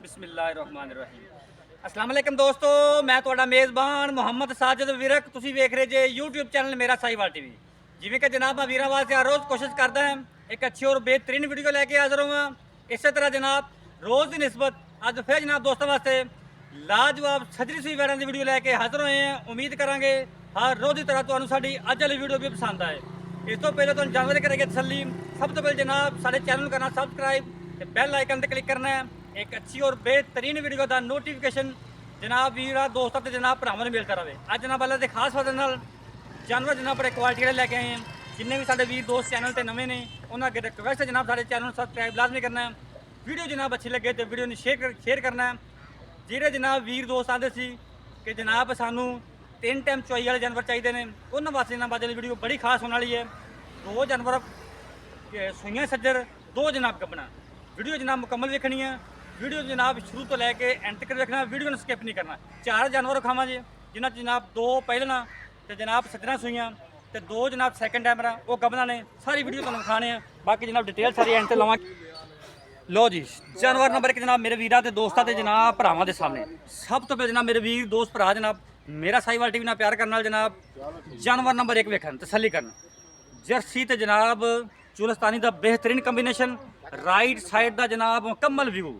बिस्मिल्लाहिर्रहमानिर्रहीम। अस्सलाम वालेकुम दोस्तों, मैं ਤੁਹਾਡਾ ਮੇਜ਼ਬਾਨ ਮੁਹੰਮਦ ਸਾਜਿਦ ਵਿਰਕ। ਤੁਸੀਂ ਵੇਖ ਰਹੇ ਜੇ YouTube ਚੈਨਲ ਮੇਰਾ ਸਾਈਵਾਲ ਟੀਵੀ। ਜਿਵੇਂ ਕਿ ਜਨਾਬ ਮੈਂ ਵੀਰਾਂ ਵਾਸਤੇ ਹਰ ਰੋਜ਼ ਕੋਸ਼ਿਸ਼ ਕਰਦਾ ਹਾਂ ਇੱਕ ਅੱਛੀ ਔਰ ਬਿਹਤਰੀਨ ਵੀਡੀਓ ਲੈ ਕੇ ਹਾਜ਼ਰ ਹਾਂ। ਇਸੇ ਤਰ੍ਹਾਂ ਜਨਾਬ ਰੋਜ਼ ਦੀ ਨਿਸਬਤ ਅੱਜ ਫਿਰ ਜਨਾਬ ਦੋਸਤਾਂ ਵਾਸਤੇ ਲਾਜਵਾਬ ਸਜਰੀ ਸੂਈ ਵੈੜਾਂ ਦੀ ਵੀਡੀਓ ਲੈ ਕੇ ਹਾਜ਼ਰ ਹੋਏ ਹਾਂ। ਉਮੀਦ ਕਰਾਂਗੇ ਹਰ ਰੋਜ਼ ਦੀ ਤਰ੍ਹਾਂ ਤੁਹਾਨੂੰ ਸਾਡੀ ਅੱਜ ਵਾਲੀ ਵੀਡੀਓ ਵੀ ਪਸੰਦ ਆਏ। ਇਸ ਤੋਂ ਪਹਿਲਾਂ ਤੁਹਾਨੂੰ ਜਾਣਕਾਰੀ ਕਰਾਂਗੇ ਤਸੱਲੀ। ਸਭ ਤੋਂ ਪਹਿਲਾਂ ਜਨਾਬ ਸਾਡੇ ਚੈਨਲ ਨੂੰ ਕਰਨਾ ਸਬਸਕ੍ਰਾइब ਤੇ ਬੈਲ ਆਈਕਨ ਤੇ ਕਲਿੱਕ करना है। एक अच्छी और बेहतरीन वीडियो का नोटिफिकेशन जनाब वीर दोस्तों से जनाब भरावां नूं मिलता रहे। अज जनाब अल्लाह के खास वजह नाल जानवर जनाब बड़े क्वालिटी वाले लैके आए हैं। जिन्ने भी साडे वीर दोस्त चैनल ते नवे ने उन्होंने अगे रिक्वेस्ट है जनाब साडे चैनल सबसक्राइब लाजमी करना है। वीडियो जनाब अच्छी लगे तो वीडियो शेयर करना है। जिहड़े जनाब वीर दोस्त आते सी कि जनाब सानू 3 टाइम चुआई वाले जानवर चाहिए ने उन्होंने वास्ते जनाब अज वीडियो बड़ी खास होने वाली है। 2 जानवर सूइयां सज्जर 2 जनाब कपना वीडियो जनाब मुकम्मल देखनी है। वीडियो जनाब शुरू तो लैके एंड तक देखना, वीडियो में स्किप नहीं करना। 4 जानवर खावा जी जिन्होंने जनाब 2 पहलना तो जनाब सज्जर सूइयां तो 2 जनाब सैकेंड टाइमर वो गबना ने। सारी वीडियो तुम खाने हैं, बाकी जनाब डिटेल सारी एंड से लवा। लो जी जानवर नंबर 1 जनाब मेरे वीर के दोस्तों के जनाब भरावां के सामने सब तो पहले जनाब मेरे वीर दोस्त भरा जनाब मेरा साहिवाल टीवी नाल प्यार करने वाले जनाब जानवर नंबर 1 वेखन तसली करना। जर्सी तो जनाब चुलस्तानी का बेहतरीन कंबीनेशन, राइट साइड का जनाब मुकम्मल व्यू।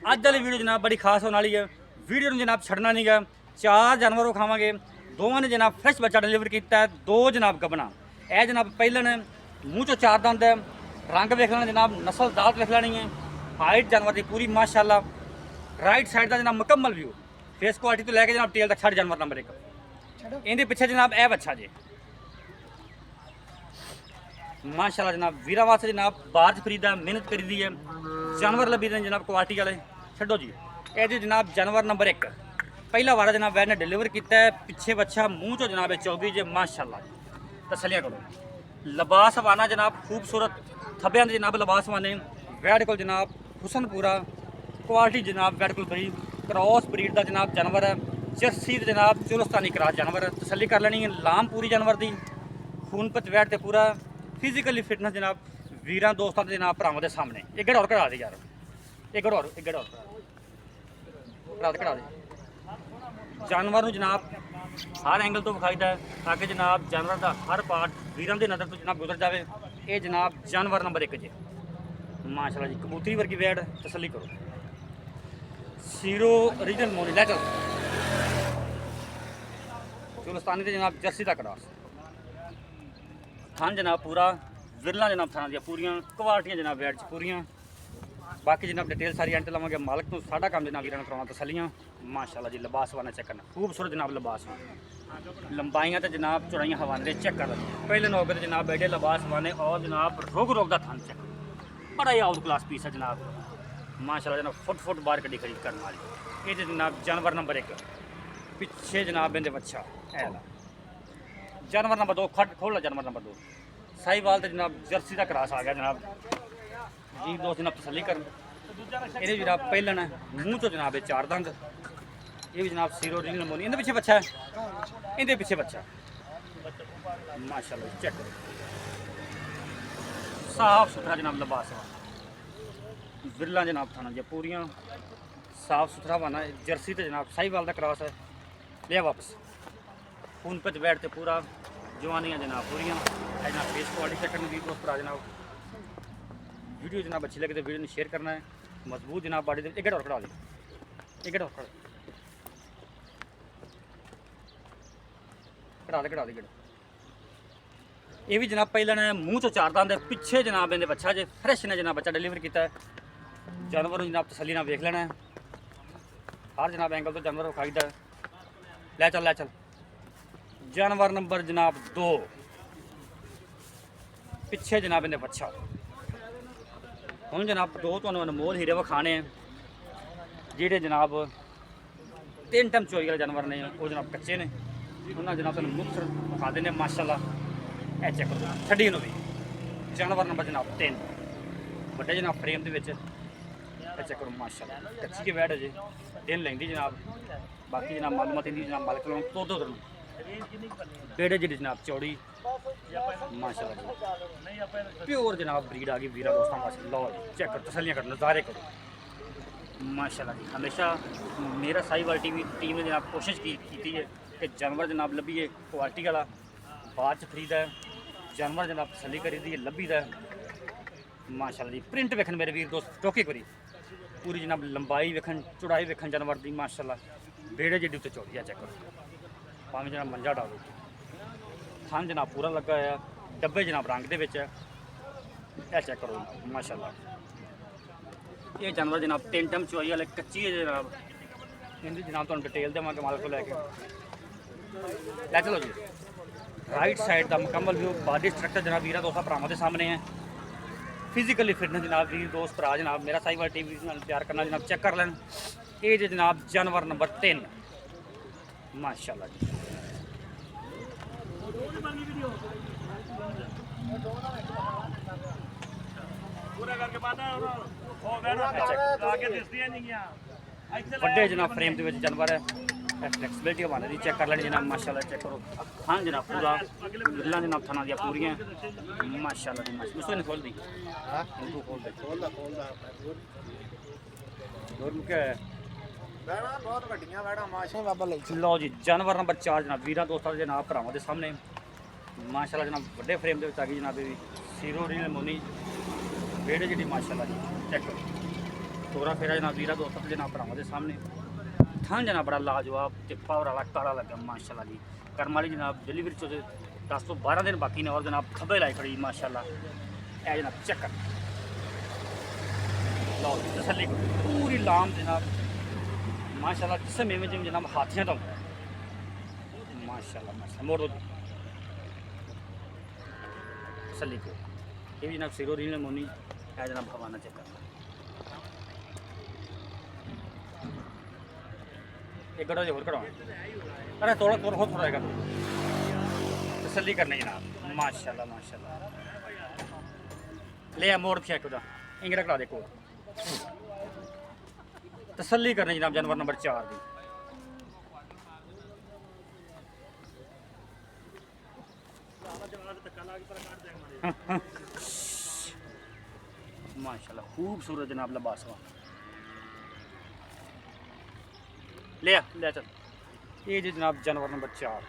अज वाली वीडियो जनाब बड़ी खास होने वाली है। वीडियो में जनाब छड़ना नहीं गा। 4 जानवर खावे, दोवां ने जनाब फ्रैश बच्चा डिलीवर किया है। 2 जनाब गबना यह जनाब पहले ने मूँह चो 4 दंद है। रंग वेख लेना जनाब, नस्ल दात वेख लेनी है। हाइट जानवर की पूरी माशाअल्लाह। राइट साइड का जनाब मुकम्मल व्यू, फेस क्वालिटी तो लैके जनाब टेल तक 6 जानवर नंबर 1। इनके पिछे जनाब यह बच्चा जी माशाअल्लाह जनाब वीरा वास्ते जनाब बारज खरीदा मेहनत करी दी है। जानवर लभी ने जनाब क्वालिटी वाले छो जी। ये जनाब जानवर नंबर 1 पहला वारा जनाब वैन ने डिलीवर किया है। पिछे बच्चा मूँह चो जनाब चौगी जे माशाअल्लाह तसलियाँ करो। लिबास वाना जनाब खूबसूरत थब्बियां दे जनाब लिबास वाने। वैड को जनाब हुसन पूरा क्वालिटी जनाब वैड को बड़ी क्रॉस ब्रीड का जनाब जानवर है। जर्सी जनाब चुलस्तानी क्रॉस जानवर है। तसली कर लेनी है। लाम पूरी जानवर की खून पच वैड तो पूरा फिजिकली फिटनेस जनाब वीर दोस्तों के जनाब भरावां के सामने। एक गड़ और करा दे यार, एक गड़ और करा दे। जानवर जनाब हर एंगल तो विखाईदा है ताकि जनाब जानवर का हर पार्ट वीरों की नज़र तो जनाब गुजर जाए। ये जनाब जानवर नंबर 1 जी माशाल्लाह जी कबूतरी वर्गी वैड तसली करो। सीरो ओरिजिनल मोनी लै चल चुलस्तानी के जनाब जर्सी का क्रॉस थान जनाब पूरा विरला जनाब थाना दिया पूरियां क्वालिटियां जनाब वैड पूरियां। बाकी जनाब डिटेल सारी एंड लवांगे। मालक तो साडा काम जनाब वीरां कराना तसलियां माशाल्लाह जी। लिबास वाना चेक करना खूबसूरत जनाब लिबास लंबाइयां तो जनाब चौड़ाइयां हवाने चेक कर पहले नौकर जनाब बैठे लिबास वाने और जनाब रोग का थान चेक बड़ा ही आउट क्लास पीस है जनाब माशाल्लाह। जनाब फुट बार कड़ी खरीद करने वाली ये जनाब जानवर नंबर 1 पिछे जनाब इनके बच्चा है। जानवर नंबर 2 खट खोल जानवर नंबर 2 साहिवाल तो जनाब जर्सी का क्रॉस आ गया जनाब जी। दोस्त जनाब तसली कर ये जनाब पहलन है मूँह चो जनाब 4 दंद। ये भी जनाब सीरो ओरिजिनल मोनी। इनके पिछे बच्चा है, इनके पिछे बच्चा माशाल्लाह चेक करो। साफ सुथरा जनाब लिबास विरला जनाब थाना जी पूरियां साफ सुथरा बना। जर्सी तो जनाब साहिवाल का क्रॉस है। लिया वापस खून पच बैठ तो पूरा जवानियाँ जनाब पूरियां जनाब फेस क्वालिटी चेक करने की दोस्त भरा जनाब। वीडियो जनाब अच्छी लगे तो वीडियो शेयर करना है। मजबूत जनाब बॉडी एक और खड़ा दे, एक और खड़ा दे। ये भी जनाब पहले ने मूँह चो 4 दंद पिछे जनाब इन्हें बच्चा जे फ्रैश ने जनाब बच्चा डिलीवर किया है। जानवर जनाब तसली ना वेख लेना है। हर जनाब एंगल तो जानवर विखाईदा लै चल जानवर नंबर जनाब 2 पिछे जनाब इन्हें बच्चा हूँ जनाब 2 तो अनमोल हीरे विखाने जेडे जनाब 3 टाइम चोरी वाले जानवर ने वो जनाब कच्चे ने उन्होंने जनाब तुम मुफ्त विखा देने माशाल्लाह। ए चेक करो छड़ी भी जानवर नंबर जनाब 3 बड़े जनाब फ्रेम के चेक करो माशाल्लाह कच्ची के वैड अजे दिन लेंदी जनाब। बाकी जनाब मालूमात इंदी जनाब मालिक तो पेड़े जी जनाब चौड़ी माशाल्लाह जी प्योर जनाब ब्रीड आ गई वीरा दोस्तों वास्ते। लो चेक करो तसलियां करो नज़ारे करो माशाल्लाह जी। हमेशा मेरा साहिवाल टीम ने जनाब कोशिश की है कि जानवर जनाब लभीए क्वालिटी वाला, बाद च खरीदा है जानवर जनाब तसल्ली करी दी लभीदा है। माशाल्लाह जी। प्रिंट वेखन मेरे वीर दोस्त चौकी करी पूरी जनाब लंबाई वेखन चौड़ाई वेखन जानवर दी माशाल्लाह। बेड़े जिड्डी उत्ते चौड़ी है, चेक करो भावें जनाब मंजा डालो। थान जनाब पूरा लगा है, डब्बे जनाब रंग दे विच है, यह चेक करो माशाल्लाह। ये जानवर जनाब 3 टाइम चुआई वाले कच्ची है जनाब। इनकी जनाब तुहानूं डिटेल देवांगे मालक को लैके लै चलो जी। राइट साइड का मुकम्मल व्यू बॉडी स्ट्रक्चर जनाब वीरा दोस्ता भरावां दे सामने है। फिजिकली फिटनेस जनाब वीर दोस्त भरा जनाब मेरा साहिवाल टीवी नाल प्यार करना जनाब चेक कर लैन। ये जो जनाब जानवर नंबर 3 माशाल्लाह जी। ਵੱਡੇ ਜਨਾਬ ਫਰੇਮ ਦੇ ਵਿੱਚ ਜਾਨਵਰ ਹੈ, ਫਲੈਕਸੀਬਿਲਿਟੀ ਬਣ ਰਹੀ ਚੈੱਕ ਕਰ ਲੈਣੀ ਜਨਾਬ ਮਾਸ਼ਾਅੱਲਾ। ਚੈੱਕ ਕਰੋ ਹਾਂ ਜਨਾਬ ਪੂਰਾ ਗਿੱਲਾਂ ਜਨਾਬ ਥਾਣਾ ਦੀਆਂ ਪੂਰੀਆਂ ਮਾਸ਼ਾਅੱਲਾ ਜੀ। ਮਾਸ਼ਾਅੱਲਾ ਨੇ ਖੋਲ ਦੀ ਹਾਂ ਤੂੰ ਖੋਲ ਦੇ ਹੋਰ ਮੁਕੇ ਬੈਣਾ ਬਹੁਤ ਵੱਡੀਆਂ ਬੈਣਾ ਮਾਸ਼ਾਅੱਲਾ ਬਾਬਾ ਲਈ। ਲਓ ਜੀ ਜਾਨਵਰ ਨੰਬਰ 4 ਜਨਾਬ ਵੀਰਾਂ ਦੋਸਤਾਂ ਦੇ ਜਨਾਬ ਭਰਾਵਾਂ ਦੇ ਸਾਹਮਣੇ ਮਾਸ਼ਾਅੱਲਾ ਜਨਾਬ ਵੱਡੇ ਫਰੇਮ ਦੇ ਵਿੱਚ ਆ ਗਈ ਜਨਾਬ ਇਹ ਸੀਰੋ ਰੀਲ ਮੋਨੀ बेड़े जी माशाल्लाह जी। चेक करो तोरा फेरा जनाब वीरा दोस्तों जनाब भरावां दे सामने। थान जनाब बड़ा लाजवाब ते पावर वाला काला लगा माशाल्लाह जी। कर्म वाली जनाब डिलीवरी चो 10 तो 12 दिन बाकी ने और जनाब खब्बे लाई खड़ी माशाल्लाह। ए जनाब चेक कर लो तसल्ली करो पूरी लाम जनाब माशाल्लाह। जिसम में जनाब हाथियां तो माशाल्लाह माशाल्लाह। मोड़ दो तसल्ली करो ये भी जनाब सिरो रील मोनी है जनाब हवाना चेक करना। एक गड़ा जो और करो अरे थोड़ा थोड़ा हो थोड़ा तसल्ली करने जनाब माशाल्लाह माशाल्लाह। ले मोड़ चेक करो इंगरा करा देखो तसल्ली करने जनाब जानवर नंबर 4 दी। माशाल्लाह खूबसूरत जनाब लबासवा ले ले चल। ये जी जनाब जानवर नंबर 4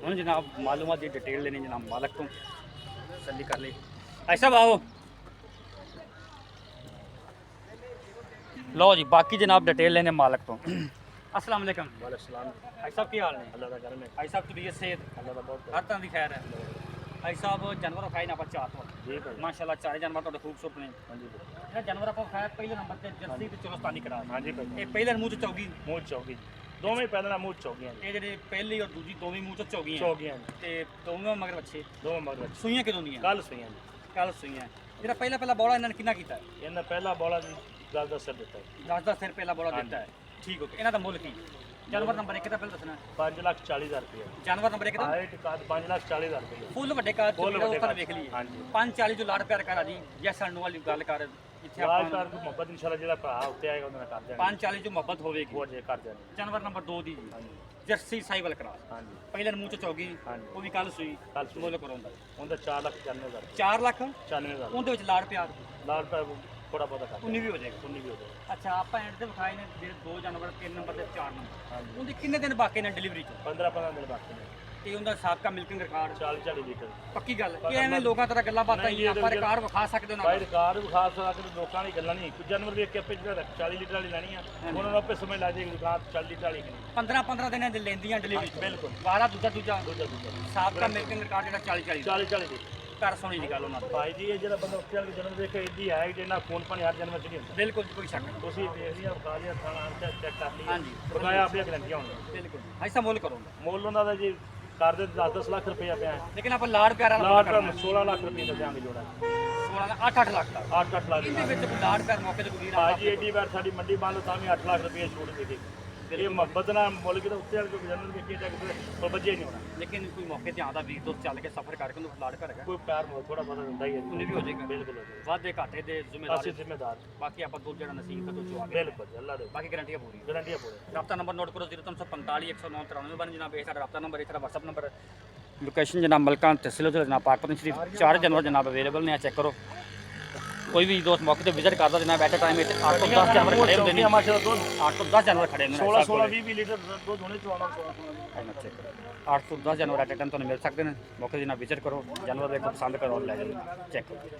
हम जनाब मालूमात की डिटेल लेनी जनाब मालक तो तसल्ली कर ले ऐसा आओ। लो जी बाकी जनाब डिटेल लेने मालक तो। अस्सलाम वालेकुम। वालेकुम सलाम। भाई साहब की हाल ने? अल्लाह का करम है। भाई साहब तबीयत सेहत अल्लाह का बहुत हर तरह की खैर है। भाई साहब जानवर खाए ना 4 तो जी भाई माशाल्लाह चारे जानवर तो खूबसूरत ने। हां जी ये जानवर आप खाया पहले नंबर ते जर्सी ते चोलस्तानी करा। हां जी भाई ये पहले मुंह चौगी मूंह चौकी दोवें पहला मूंह चौकियां ये जेडे पहली और दूसरी दोवें मुंह चौगी हैं चौकियां ते दोवें मगर अच्छे दोवें मगर सुइयां किदों ਦੀਆਂ कल सुइयां ਕੱਲ ਸੁਈਆਂ ਜਿਹੜਾ ਪਹਿਲਾ ਪਹਿਲਾ ਬੋਲਾ ਇਹਨਾਂ ਨੇ ਕਿੰਨਾ ਕੀਤਾ ਇਹਨਾਂ ਪਹਿਲਾ ਬੋਲਾ ਜੀ 10 ਸਿਰ ਦਿੱਤਾ ਹੈ 10 ਸਿਰ ਪਹਿਲਾ ਬੋਲਾ ਦਿੱਤਾ ਹੈ ਠੀਕ ਹੋ ਗਿਆ ਇਹਨਾਂ ਦਾ ਮੁੱਲ ਕੀ ਜਾਨਵਰ ਨੰਬਰ 1 ਦਾ ਪਹਿਲਾਂ ਦੱਸਣਾ 5,40,000 ਰੁਪਏ ਜਾਨਵਰ ਨੰਬਰ 1 ਦਾ ਹਾਈਟ ਕਾਦ 5,40,000 ਰੁਪਏ ਫੁੱਲ ਵੱਡੇ ਕਾਦ ਫੁੱਲ ਜਿਹੜਾ ਵੱਡੇ ਉੱਪਰ ਕਾਦ। ਵੇਖ ਲਈਏ ਹਾਂਜੀ। 540 ਜੋ ਲਾੜ ਪਿਆਰ ਕਰਾ ਜੀ ਜਾਂ ਸਾਨੂੰ ਵਾਲੀ ਗੱਲ ਕਰ ਇੱਥੇ ਰਾਜ ਆਪਾਂ ਕਰ ਮੁਹੱਬਤ ਇਨਸ਼ਾਅੱਲਾ ਜਿਹੜਾ ਭਰਾ ਉੱਤੇ ਆਏਗਾ ਉਹਨਾਂ ਨਾਲ ਕਰ ਦੇਣਾ 540 ਜੋ ਮੁਹੱਬਤ ਹੋਵੇਗੀ ਉਹ ਜੇ ਕਰ ਦੇਣਾ ਜਾਨਵਰ ਨੰਬਰ 2 ਦੀ ਜੀ ਹਾਂਜੀ ਜਰਸੀ ਸਾਈਵਲ ਕਰਾ ਹਾਂਜੀ ਪਹਿਲੇ ਮੂੰਹ ਚ ਚੌਗੀ ਹਾਂਜੀ। ਉਹ ਵੀ ਕੱਲ ਸੂਈ ਕੱਲ ਸੂਈ। ਮੁੱਲ ਕਰਾਉਂਦਾ ਉਹਦਾ 4,95,000 4 ਲੱਖ 94,000 ਉਹਦੇ ਵਿੱਚ ਲਾੜ ਪਿਆਰ ਲਾਲ ਪੈ ਥੋੜਾ ਬਹੁਤਾ ਕਰ 19 ਵੀ ਹੋ ਜਾਏਗਾ 19 ਵੀ ਹੋ ਜਾਏਗਾ ਅੱਛਾ ਆਪਾਂ ਐਂਡ ਤੇ ਵਿਖਾਏ ਨੇ ਜਿਹੜੇ 2 ਜਾਨਵਰ 3 ਨੰਬਰ ਤੇ 4 ਨੰਬਰ ਹਾਂਜੀ ਉਹਦੇ ਕਿੰਨੇ ਦਿਨ ਬਾਕੀ ਨੇ ਡਿਲੀਵਰੀ ਚ 15 ਦਿਨ ਬਾਕੀ ਨੇ ਤੇ ਉਹਦਾ ਸਾਬਕਾ ਮਿਲਕਿੰਗ ਰਿਕਾਰਡ 40 ਲੀਟਰ ਪੱਕੀ ਗੱਲ ਕਿ ਐਵੇਂ ਲੋਕਾਂ ਤਰ੍ਹਾਂ ਗੱਲਾਂ ਬਾਤਾਂ ਨਹੀਂ, ਹੀ ਇਹਦੇ ਆਪਾਂ ਵਿੱਚ- ਰਿਕਾਰਡ ਵਿਖਾ ਸਕਦੇ ਬਾਈ ਨਾ ਰਿਕਾਰਡ ਵਿਖਾ ਸਕਦੇ ਲੋਕਾਂ ਦੀ ਗੱਲਾਂ ਨਹੀਂ ਕੁਝ ਜਾਨਵਰ ਵੇਖ ਕੇ ਆਪੇ ਜਿਹੜਾ 40 ਲੀਟਰ ਵਾਲੀ ਲੈਣੀ ਆ ਉਹਨਾਂ ਨੂੰ ਆਪੇ ਸਮਝ ਲੱਗ ਜਾਏਗੀ ਦੁਕਾਨ 40 ਲੀਟਰ ਵਾਲੀ ਨਹੀਂ 15 ਦਿਨਾਂ ਦੇ ਲੈਂਦੀਆਂ ਡਿਲੀਵਰੀ ਚ ਬਿਲਕੁਲ ਵਾਰਾ ਦੂਜਾ ਦੂਜਾ ਸਾਬਕਾ ਮਿਲਕਿੰਗ ਰਿਕਾਰਡ ਜਿਹੜਾ 40 40 ਲੀਟਰ ਕਰ ਸੁਣੀ ਦੀ ਗੱਲ ਉਹਨਾਂ ਦੀ ਭਾਈ ਜੀ ਇਹ ਜਿਹੜਾ ਬੰਦਾ ਉੱਤੇ ਵਾਲੇ ਜਨਮ ਦੇਖ ਕੇ ਇੱਦੀ ਹੈ ਕਿ ਇਹਨਾਂ ਫੋਨ ਪਾਣੀ ਹਰ ਜਨਮ ਚ ਨਹੀਂ ਹੁੰਦਾ ਬਿਲਕੁਲ ਕੋਈ ਸ਼ੱਕ ਨਹੀਂ ਤੁਸੀਂ ਦੇਖ ਲਿਆ ਵਿਖਾ ਲਿਆ ਖਾਣਾ ਚੈੱਕ ਕਰ ਲਿਆ ਹਾਂਜੀ। ਬਕਾਇਆ ਆਪਣੀਆਂ ਗਰੰਟੀਆਂ ਹੋਣਗੀਆਂ ਬਿਲਕੁਲ ਐਸਾ ਮੁੱਲ ਕਰੋਗੇ ਮੁੱਲ ਉਹਨਾਂ ਦਾ ਜੀ ਕਰਦੇ 10 ਲੱਖ ਰੁਪਇਆ ਪਿਆ ਲੇਕਿਨ ਆਪਾਂ ਲਾੜ ਪਿਆਰਾ ਨਾਲ ਲਾਟ 16 ਲੱਖ ਰੁਪਏ ਦਾ ਦਿਆਂਗੇ ਜੋੜਾ 16 ਦਾ 8 ਲੱਖ ਦਾ 8 ਲੱਖ ਇਹਦੇ ਵਿੱਚ ਕੋਈ ਲਾੜ ਪਿਆਰ ਮੌਕੇ ਤੇ ਕੋਈ ਵੀਰ ਭਾਜੀ ਏਡੀ ਵਾਰ ਸਾਡੀ ਮੰਡੀ ਬੰਦ ਤਾਂ ਵੀ 8 ਲੱਖ ਰੁਪਏ ਛੋੜ ਦੇ ਦੇ ਇਹ ਮੁਹੱਬਤ ਨਾਲ ਮੁੱਲ ਕੇ ਤਾਂ ਉੱਤੇ ਵਾਲੇ ਕੋਈ ਜਾਨਵਰ ਵੇਖੇ ਜਾ ਕੇ ਪਰ ਬੱਜੇ ਨਹੀਂ ਹੋਣਾ। ਲੇਕਿਨ ਕੋਈ ਮੌਕੇ ਤੇ ਆਉਂਦਾ ਵੀਰ ਦੋਸਤ ਚੱਲ ਕੇ ਸਫ਼ਰ ਕਰਕੇ ਉਹਨੂੰ ਲਾੜ ਕਰੇਗਾ, ਕੋਈ ਪਿਆਰ ਮੁਹੱਬਤ ਥੋੜਾ ਬਹੁਤਾ ਹੁੰਦਾ ਹੀ ਹੈ, ਉਹਨੇ ਵੀ ਹੋ ਜਾਏਗਾ। ਬਿਲਕੁਲ ਹੋ ਜਾਏਗਾ। ਵਾਧੇ ਘਾਟੇ ਦੇ ਅਸੀਂ ਜ਼ਿੰਮੇਵਾਰ ਜ਼ਿੰਮੇਦਾਰ ਬਾਕੀ ਆਪਾਂ ਦੋ ਜਿਹੜਾ ਨਸੀਬ ਤੋਂ ਚੁਆ ਕੇ ਬਿਲਕੁਲ ਜੀ, ਅੱਲਾ ਦੇ ਬਾਕੀ ਗਾਰੰਟੀਆਂ ਪੂਰੀ। ਗਰੰਟੀਆਂ ਪੂਰੇ। ਰਾਬਤਾ ਨੰਬਰ ਨੋਟ ਕਰੋ 0345 109 93 ਬਣ ਜਨਾਬ, ਇਹ ਸਾਡਾ ਰਾਬਤਾ ਨੰਬਰ, ਇਹ ਸਾਡਾ WhatsApp ਨੰਬਰ। ਲੋਕੇਸ਼ਨ ਜਨਾਬ ਮਲਕਾਂ ਤਹਿਸੀਲ ਜਨਾਬ ਪਾਕਪਤਨ ਸ਼ਰੀਫ, 4 ਜਾਨਵਰ ਜਨਾਬ ਅਵੇਲੇਬਲ ਨੇ, ਚੈੱਕ ਕਰੋ। ਕੋਈ ਵੀ ਦੋਸਤ ਮੌਕੇ ਤੇ ਵਿਜ਼ਿਟ ਕਰਦਾ ਜਨਾਬ ਐਟ ਟਾਈਮ ਵਿੱਚ 8 ਤੋਂ 10 ਜਾਨਵਰ ਖੜੇ ਹੁੰਦੇ ਨੇ, ਮਾਸ਼ਾਅੱਲਾ ਦੁੱਧ 8 ਤੋਂ 10 ਜਾਨਵਰ ਖੜੇ ਹੁੰਦੇ ਨੇ 16 20 ਲੀਟਰ ਦੁੱਧ ਹੋਣੇ ਚਵਾਉਣਾ 8 ਤੋਂ 10 ਜਾਨਵਰ ਐਟ ਟਾਈਮ ਤੁਹਾਨੂੰ ਮਿਲ ਸਕਦੇ ਨੇ। ਮੌਕੇ ਤੇ ਜਨਾਬ ਵਿਜ਼ਿਟ ਕਰੋ, ਜਾਨਵਰ ਦੇਖੋ, ਪਸੰਦ ਕਰੋ, ਲੈ ਜਾਓ, ਚੈੱਕ ਕਰੋ।